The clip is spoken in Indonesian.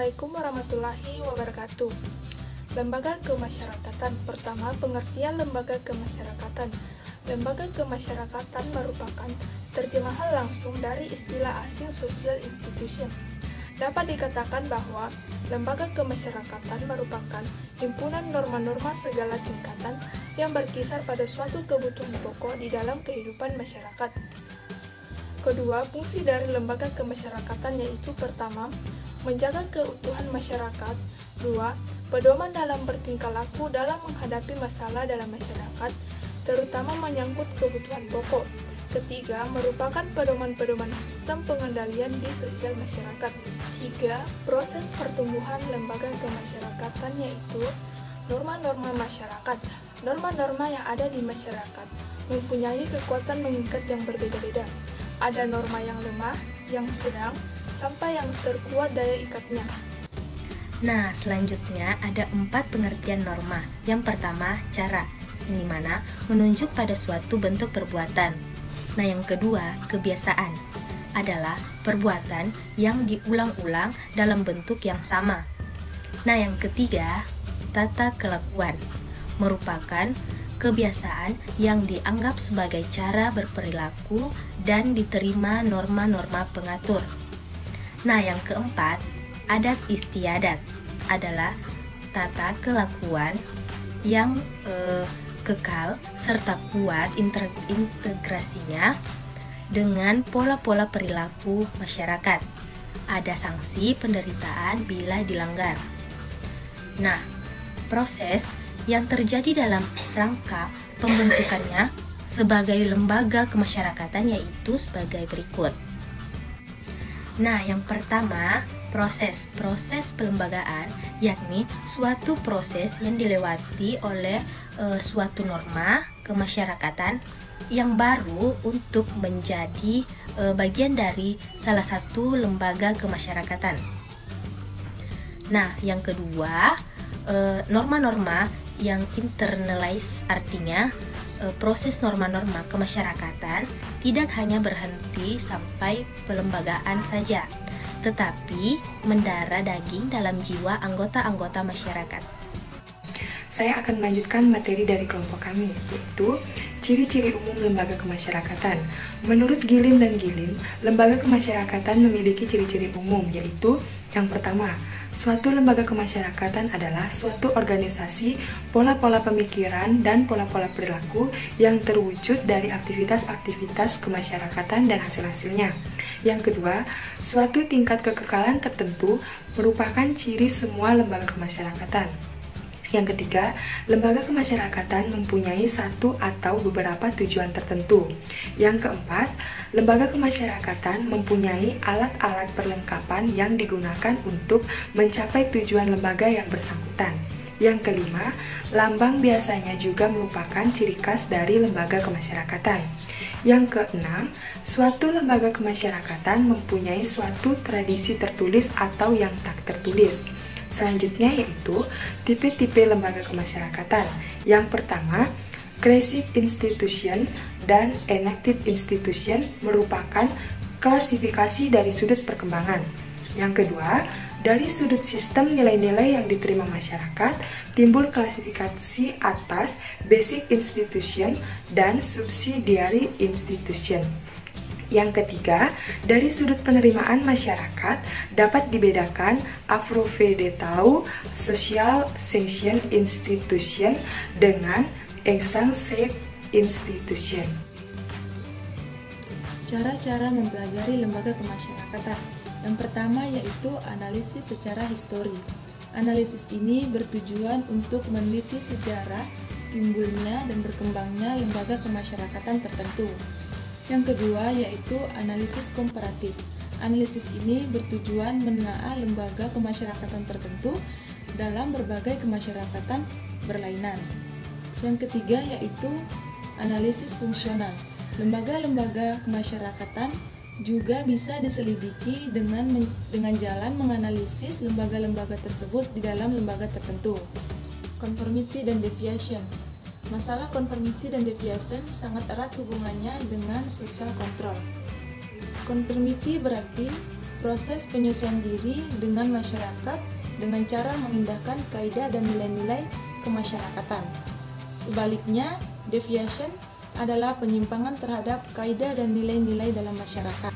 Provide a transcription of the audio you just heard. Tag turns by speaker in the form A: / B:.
A: Assalamualaikum warahmatullahi wabarakatuh. Lembaga kemasyarakatan. Pertama, pengertian lembaga kemasyarakatan. Lembaga kemasyarakatan merupakan terjemahan langsung dari istilah asing social institution. Dapat dikatakan bahwa lembaga kemasyarakatan merupakan himpunan norma-norma segala tingkatan yang berkisar pada suatu kebutuhan pokok di dalam kehidupan masyarakat. Kedua, fungsi dari lembaga kemasyarakatan yaitu pertama, menjaga keutuhan masyarakat. Dua, pedoman dalam bertingkah laku dalam menghadapi masalah dalam masyarakat, terutama menyangkut kebutuhan pokok. Ketiga, merupakan pedoman-pedoman sistem pengendalian di sosial masyarakat. Tiga, proses pertumbuhan lembaga kemasyarakatan yaitu norma-norma masyarakat. Norma-norma yang ada di masyarakat mempunyai kekuatan mengikat yang berbeda-beda. Ada norma yang lemah, yang sedang, sampai yang terkuat daya ikatnya.
B: Nah, selanjutnya ada 4 pengertian norma. Yang pertama, cara, yang dimana menunjuk pada suatu bentuk perbuatan. Nah, yang kedua, kebiasaan, adalah perbuatan yang diulang-ulang dalam bentuk yang sama. Nah, yang ketiga, tata kelakuan, merupakan kebiasaan yang dianggap sebagai cara berperilaku dan diterima norma-norma pengatur. Nah, yang keempat, adat istiadat, adalah tata kelakuan yang kekal serta kuat integrasinya dengan pola-pola perilaku masyarakat. Ada sanksi penderitaan bila dilanggar. Nah, proses yang terjadi dalam rangka pembentukannya sebagai lembaga kemasyarakatan yaitu sebagai berikut. Nah, yang pertama, proses pelembagaan, yakni suatu proses yang dilewati oleh suatu norma kemasyarakatan yang baru untuk menjadi bagian dari salah satu lembaga kemasyarakatan. Nah, yang kedua, norma-norma yang internalize, artinya proses norma-norma kemasyarakatan tidak hanya berhenti sampai pelembagaan saja, tetapi mendara daging dalam jiwa anggota-anggota masyarakat.
C: Saya akan melanjutkan materi dari kelompok kami, yaitu ciri-ciri umum lembaga kemasyarakatan. Menurut Gilin dan Gilin, lembaga kemasyarakatan memiliki ciri-ciri umum, yaitu yang pertama, suatu lembaga kemasyarakatan adalah suatu organisasi, pola-pola pemikiran, dan pola-pola perilaku yang terwujud dari aktivitas-aktivitas kemasyarakatan dan hasil-hasilnya. Yang kedua, suatu tingkat kekekalan tertentu merupakan ciri semua lembaga kemasyarakatan. Yang ketiga, lembaga kemasyarakatan mempunyai satu atau beberapa tujuan tertentu. Yang keempat, lembaga kemasyarakatan mempunyai alat-alat perlengkapan yang digunakan untuk mencapai tujuan lembaga yang bersangkutan. Yang kelima, lambang biasanya juga merupakan ciri khas dari lembaga kemasyarakatan. Yang keenam, suatu lembaga kemasyarakatan mempunyai suatu tradisi tertulis atau yang tak tertulis. Selanjutnya yaitu tipe-tipe lembaga kemasyarakatan. Yang pertama, classic institution dan enacted institution merupakan klasifikasi dari sudut perkembangan. Yang kedua, dari sudut sistem nilai-nilai yang diterima masyarakat, timbul klasifikasi atas basic institution dan subsidiary institution. Yang ketiga, dari sudut penerimaan masyarakat dapat dibedakan Afrovedetau Social Sanction Institution dengan Exsangue Institution.
D: Cara-cara mempelajari lembaga kemasyarakatan. Yang pertama yaitu analisis secara histori. Analisis ini bertujuan untuk meneliti sejarah timbulnya dan berkembangnya lembaga kemasyarakatan tertentu. Yang kedua yaitu analisis komparatif. Analisis ini bertujuan menelaah lembaga kemasyarakatan tertentu dalam berbagai kemasyarakatan berlainan. Yang ketiga yaitu analisis fungsional. Lembaga-lembaga kemasyarakatan juga bisa diselidiki dengan jalan menganalisis lembaga-lembaga tersebut di dalam lembaga tertentu. Conformity dan deviation. Masalah conformity dan deviation sangat erat hubungannya dengan social control. Conformity berarti proses penyesuaian diri dengan masyarakat dengan cara mengindahkan kaidah dan nilai-nilai kemasyarakatan. Sebaliknya, deviation adalah penyimpangan terhadap kaidah dan nilai-nilai dalam masyarakat.